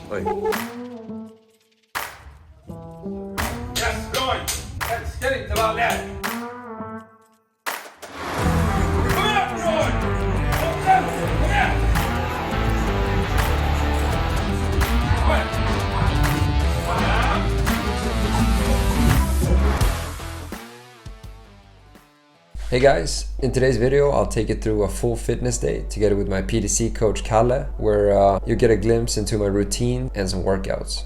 Oj. Yes, Roy! Älskar intervaller! Kom igen, Roy! Kom igen! Hey guys, in today's video I'll take you through a full fitness day together with my PDC coach Kalle, where you get a glimpse into my routine and some workouts.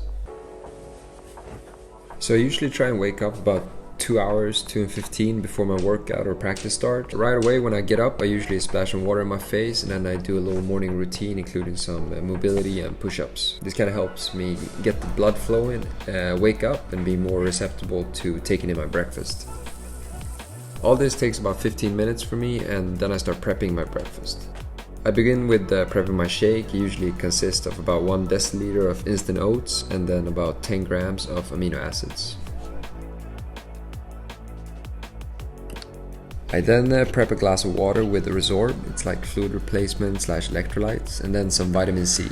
So I usually try and wake up about 2 hours, 2:15 before my workout or practice start. Right away when I get up I usually splash some water in my face and then I do a little morning routine including some mobility and push-ups. This kind of helps me get the blood flowing, wake up and be more receptive to taking in my breakfast. All this takes about 15 minutes for me and then I start prepping my breakfast. I begin with prepping my shake. It usually consists of about 1 deciliter of instant oats and then about 10 grams of amino acids. I then prep a glass of water with a Resorb. It's like fluid replacement / electrolytes, and then some vitamin C.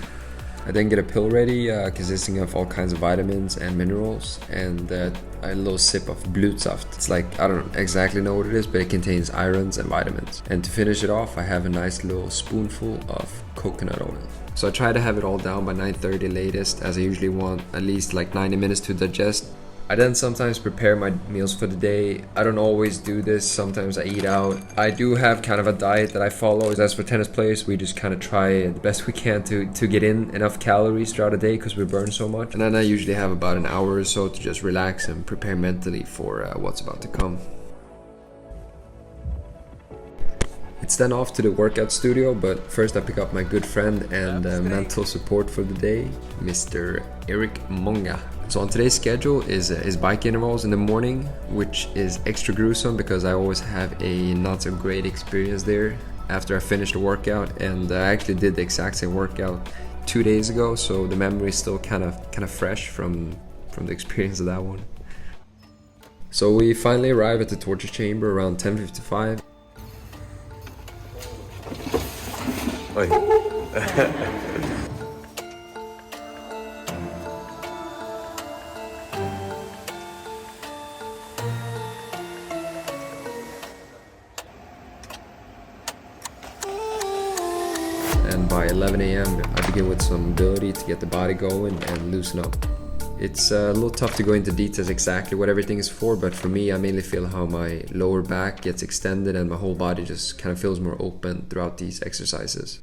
I then get a pill ready consisting of all kinds of vitamins and minerals, and a little sip of Blutsaft. It's like, I don't exactly know what it is, but it contains irons and vitamins. And to finish it off, I have a nice little spoonful of coconut oil. So I try to have it all down by 9:30 latest, as I usually want at least like 90 minutes to digest. I then sometimes prepare my meals for the day. I don't always do this, sometimes I eat out. I do have kind of a diet that I follow. As for tennis players, we just kind of try the best we can to get in enough calories throughout the day because we burn so much. And then I usually have about an hour or so to just relax and prepare mentally for what's about to come. It's then off to the workout studio, but first I pick up my good friend and mental support for the day, Mr. Eric Moonga. So on today's schedule is bike intervals in the morning, which is extra gruesome because I always have a not so great experience there after I finish the workout, and I actually did the exact same workout 2 days ago, so the memory is still kind of fresh from the experience of that one. So we finally arrive at the torture chamber around 10:55. Oj. And by 11 a.m. I begin with some mobility to get the body going and loosen up. It's a little tough to go into details exactly what everything is for, but for me I mainly feel how my lower back gets extended and my whole body just kind of feels more open throughout these exercises.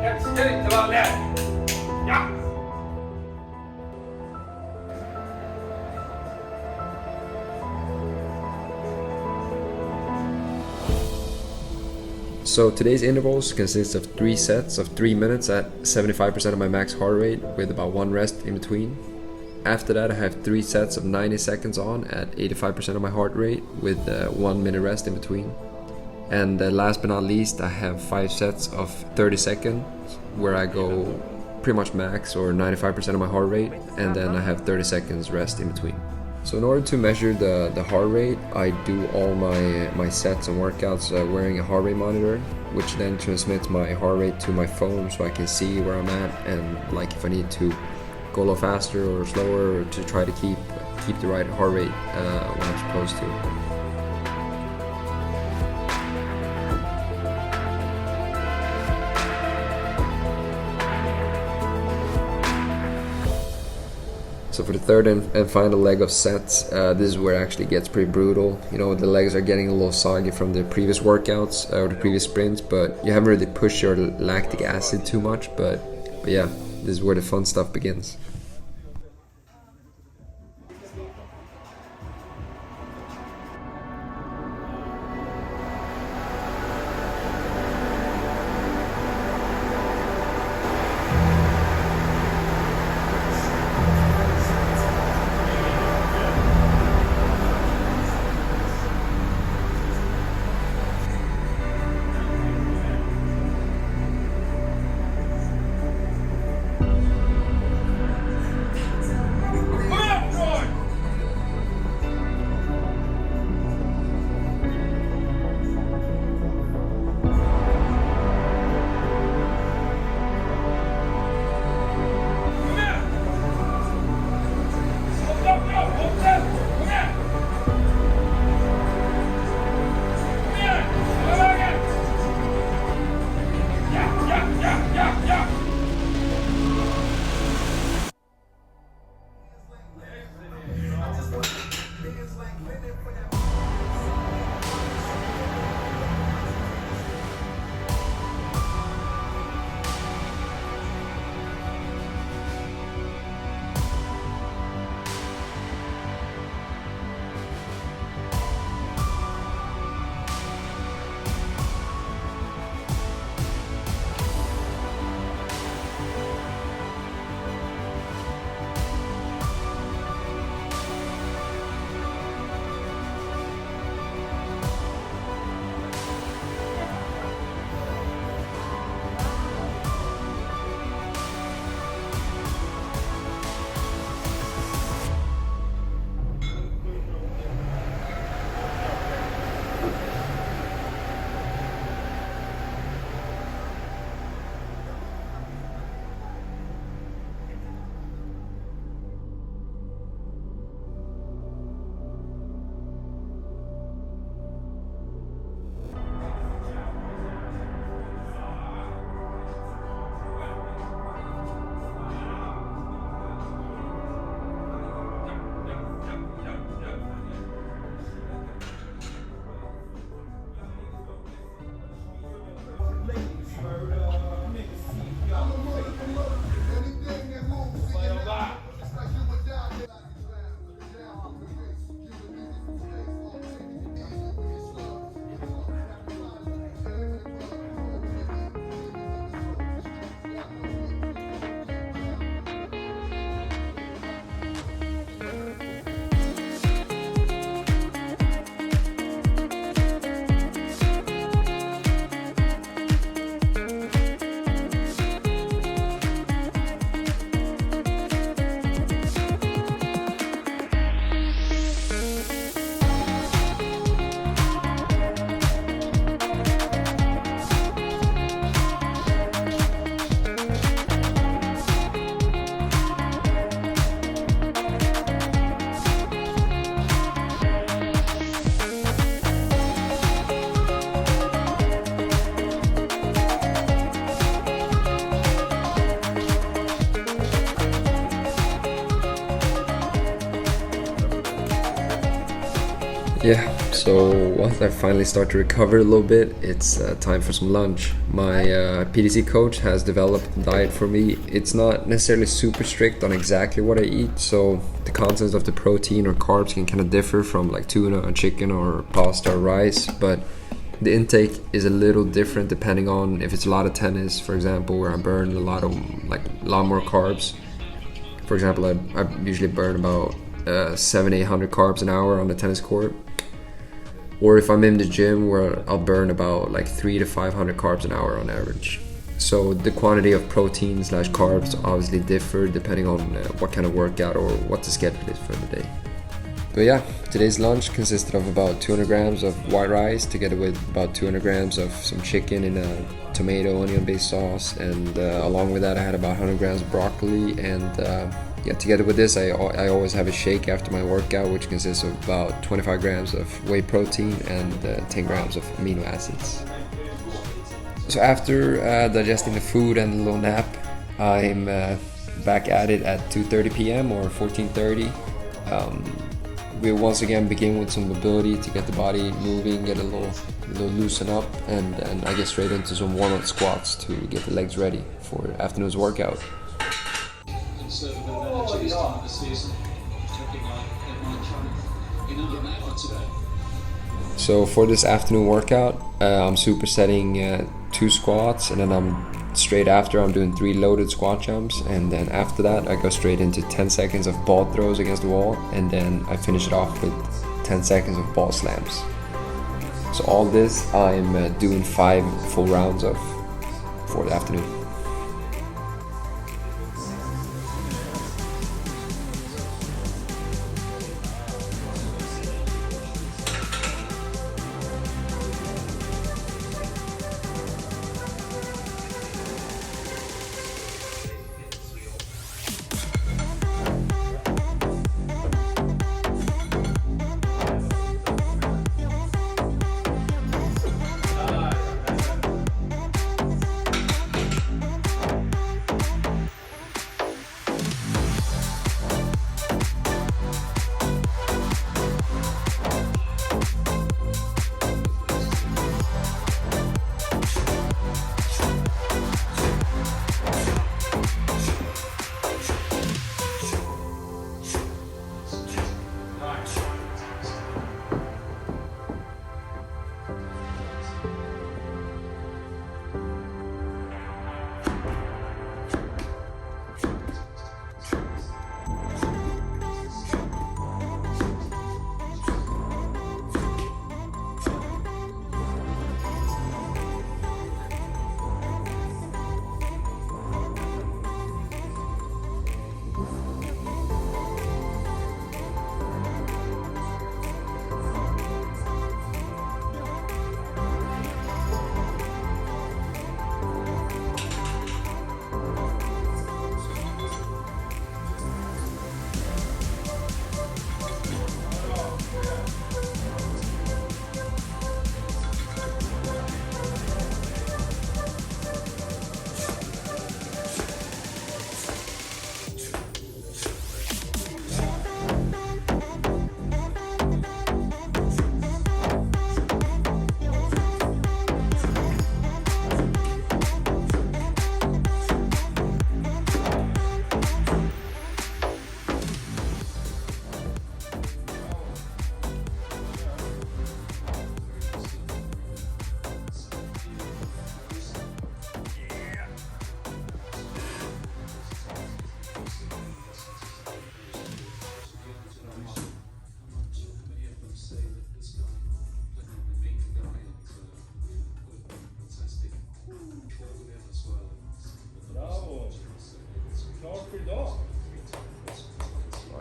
Älskar intervaller! Ja! So today's intervals consist of 3 sets of 3 minutes at 75% of my max heart rate with about 1 rest in between. After that I have 3 sets of 90 seconds on at 85% of my heart rate with 1 minute rest in between. And last but not least, I have 5 sets of 30 seconds where I go pretty much max or 95% of my heart rate, and then I have 30 seconds rest in between. So in order to measure the heart rate, I do all my sets and workouts wearing a heart rate monitor, which then transmits my heart rate to my phone so I can see where I'm at and like if I need to go a little faster or slower or to try to keep the right heart rate when I'm supposed to. So for the third and final leg of sets, this is where it actually gets pretty brutal. You know, the legs are getting a little soggy from the previous workouts or the previous sprints, but you haven't really pushed your lactic acid too much. But yeah, this is where the fun stuff begins. Yeah, so once I finally start to recover a little bit, it's time for some lunch. My PDC coach has developed a diet for me. It's not necessarily super strict on exactly what I eat, so the contents of the protein or carbs can kind of differ from like tuna or chicken or pasta or rice, but the intake is a little different depending on if it's a lot of tennis, for example, where I burn a lot more carbs. For example, I usually burn about 700-800 carbs an hour on the tennis court. Or if I'm in the gym, where I'll burn about like 300 to 500 carbs an hour on average. So the quantity of protein / carbs obviously differ depending on what kind of workout or what the schedule is for the day. But yeah, today's lunch consisted of about 200 grams of white rice together with about 200 grams of some chicken in a tomato onion-based sauce, and along with that I had about 100 grams of broccoli, and together with this I always have a shake after my workout, which consists of about 25 grams of whey protein and 10 grams of amino acids. So after digesting the food and a little nap, I'm back at it at 2:30 p.m. or 14:30. We'll once again begin with some mobility to get the body moving, get a little loosen up, and I get straight into some warm-up squats to get the legs ready for afternoon's workout. Conserve a bit of energy start the season, taking on in under an hour today. So for this afternoon workout, I'm supersetting 2 squats, and then straight after I'm doing 3 loaded squat jumps, and then after that I go straight into 10 seconds of ball throws against the wall, and then I finish it off with 10 seconds of ball slams. So all this I'm doing 5 full rounds of for the afternoon.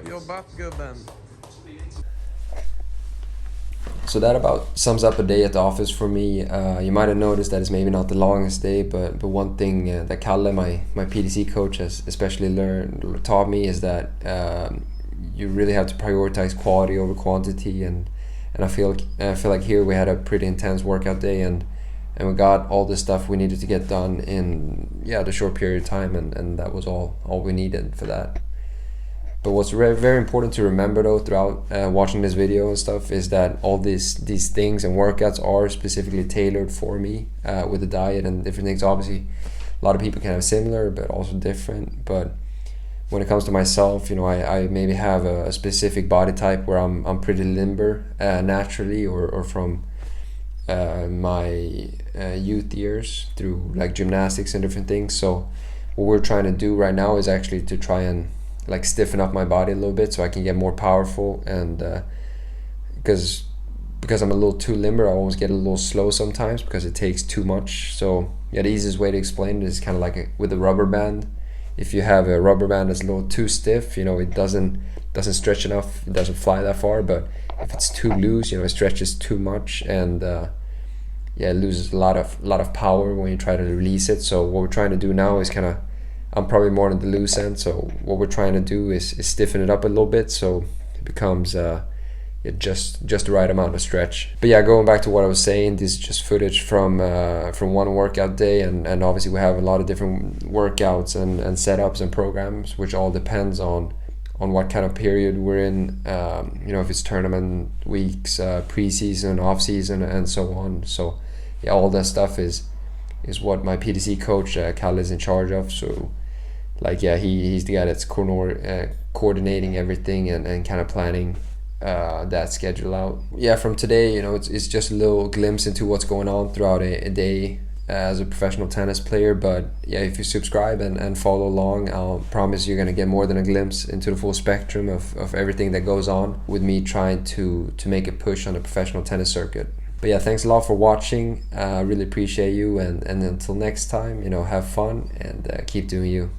Jobbat gubben. So that about sums up a day at the office for me. You might have noticed that it's maybe not the longest day, but one thing that Kalle, my PDC coach, has especially taught me is that you really have to prioritize quality over quantity, and I feel like here we had a pretty intense workout day, and we got all the stuff we needed to get done in the short period of time, and that was all we needed for that. But what's very important to remember though throughout watching this video and stuff is that all these things and workouts are specifically tailored for me with the diet and different things. Obviously a lot of people can have similar but also different, but when it comes to myself, I maybe have a specific body type where I'm pretty limber naturally or from my youth years through like gymnastics and different things. So what we're trying to do right now is actually to try and like stiffen up my body a little bit so I can get more powerful, and because I'm a little too limber, I always get a little slow sometimes because it takes too much. So the easiest way to explain it is kind of like with a rubber band. If you have a rubber band that's a little too stiff, it doesn't stretch enough, it doesn't fly that far. But if it's too loose, it stretches too much, and it loses a lot of power when you try to release it. So what we're trying to do now is I'm probably more on the loose end, so what we're trying to do is stiffen it up a little bit so it becomes just the right amount of stretch. But yeah, going back to what I was saying, this is just footage from one workout day, and obviously we have a lot of different workouts and setups and programs, which all depends on what kind of period we're in, if it's tournament weeks, preseason, off season, and so on. So yeah, all that stuff is what my PTC coach Kalle is in charge of. So like, yeah, he's the guy that's coordinating everything and kind of planning that schedule out. Yeah, from today, it's just a little glimpse into what's going on throughout a day as a professional tennis player. But yeah, if you subscribe and follow along, I'll promise you're gonna get more than a glimpse into the full spectrum of everything that goes on with me trying to make a push on the professional tennis circuit. But yeah, thanks a lot for watching. I really appreciate you, and until next time, have fun and keep doing you.